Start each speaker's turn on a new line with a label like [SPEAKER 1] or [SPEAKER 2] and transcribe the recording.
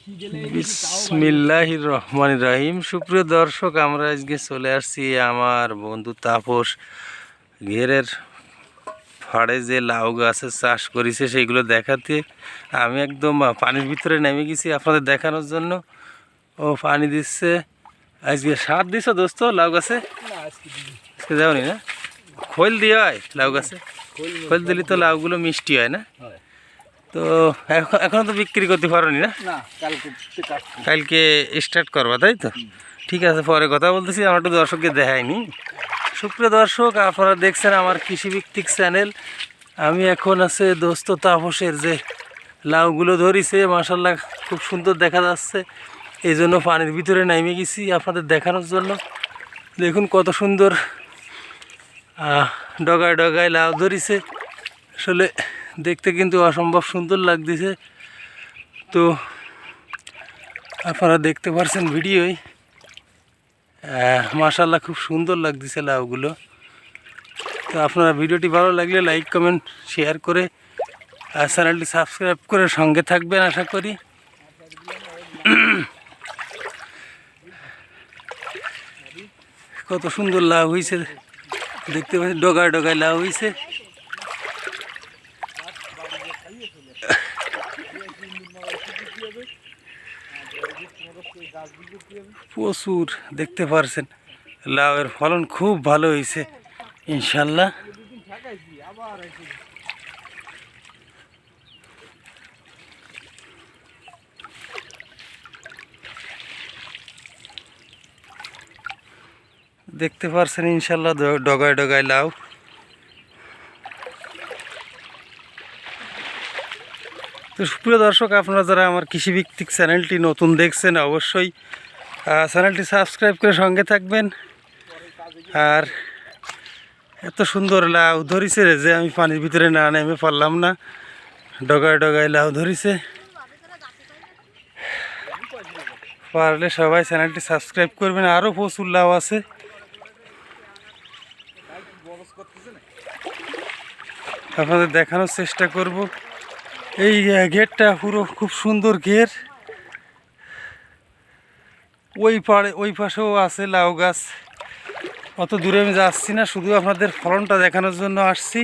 [SPEAKER 1] বিসমিল্লাহির রহমানির রহিম। সুপ্রিয় দর্শক, আমরা আজকে চলে আসছি আমার বন্ধু তাপস ঘেরের ফাড়ে যে লাউ গাছের চাষ করেছে সেইগুলো দেখাতে। আমি একদম পানির ভিতরে নেমে গেছি আপনাদের দেখানোর জন্য। ও পানি দিচ্ছে। আজকে সার দিছ দোস্ত লাউ গাছে? আজকে যাওনি না? খোল দিয়ে হয় লাউ গাছে? খোল দিলে তো লাউগুলো মিষ্টি হয় না? তো এখন তো বিক্রি করতে পারোনি না? কালকে স্টার্ট করবা, তাই তো? ঠিক আছে, পরে কথা বলতেছি। আমার তো দর্শককে দেখায়নি। সুপ্রিয় দর্শক, আপনারা দেখছেন আমার কৃষিভিত্তিক চ্যানেল। আমি এখন আছে দোস্ত তাপসের যে লাউগুলো ধরিছে, মাশাল্লাহ খুব সুন্দর দেখা যাচ্ছে। এই জন্য পানির ভিতরে নেমে গেছি আপনাদের দেখানোর জন্য। দেখুন কত সুন্দর ডগায় ডগায় লাউ ধরিছে। আসলে দেখতে কিন্তু অসম্ভব সুন্দর লাগতেছে। তো আপনারা দেখতে পাচ্ছেন ভিডিওয়, মাশাল্লাহ খুব সুন্দর লাগতেছে লাউগুলো। তো আপনারা ভিডিওটি ভালো লাগলে লাইক কমেন্ট শেয়ার করে আর চ্যানেলটি সাবস্ক্রাইব করে সঙ্গে থাকবেন আশা করি। কত সুন্দর লাউ হয়েছে দেখতে পাচ্ছি, ডগায় ডগায় লাউ হয়েছে। প্রচুর দেখতে পারছেন, লাউয়ের ফলন খুব ভালো হয়েছে ইনশাল্লাহ। দেখতে পারছেন ইনশাল্লাহ ডগায় ডগায় লাউ। তো সুপ্রিয় দর্শক, আপনারা যারা আমার কৃষিভিত্তিক চ্যানেলটি নতুন দেখছেন অবশ্যই চ্যানেলটি সাবস্ক্রাইব করে সঙ্গে থাকবেন। আর এত সুন্দর লাউ ধরিছে যে আমি পানির ভিতরে না নেমে পারলাম না। ডগায় ডগায় লাউ ধরিছে। পারলে সবাই চ্যানেলটি সাবস্ক্রাইব করবেন। আরও প্রচুর লাউ আছে, আপনাদের দেখানোর চেষ্টা করব। এই ঘেরটা পুরো খুব সুন্দর ঘের। ওই পাশেও আছে লাউ গাছ। অত দূরে আমি যাচ্ছি না, শুধু আপনাদের ফলনটা দেখানোর জন্য আসছি।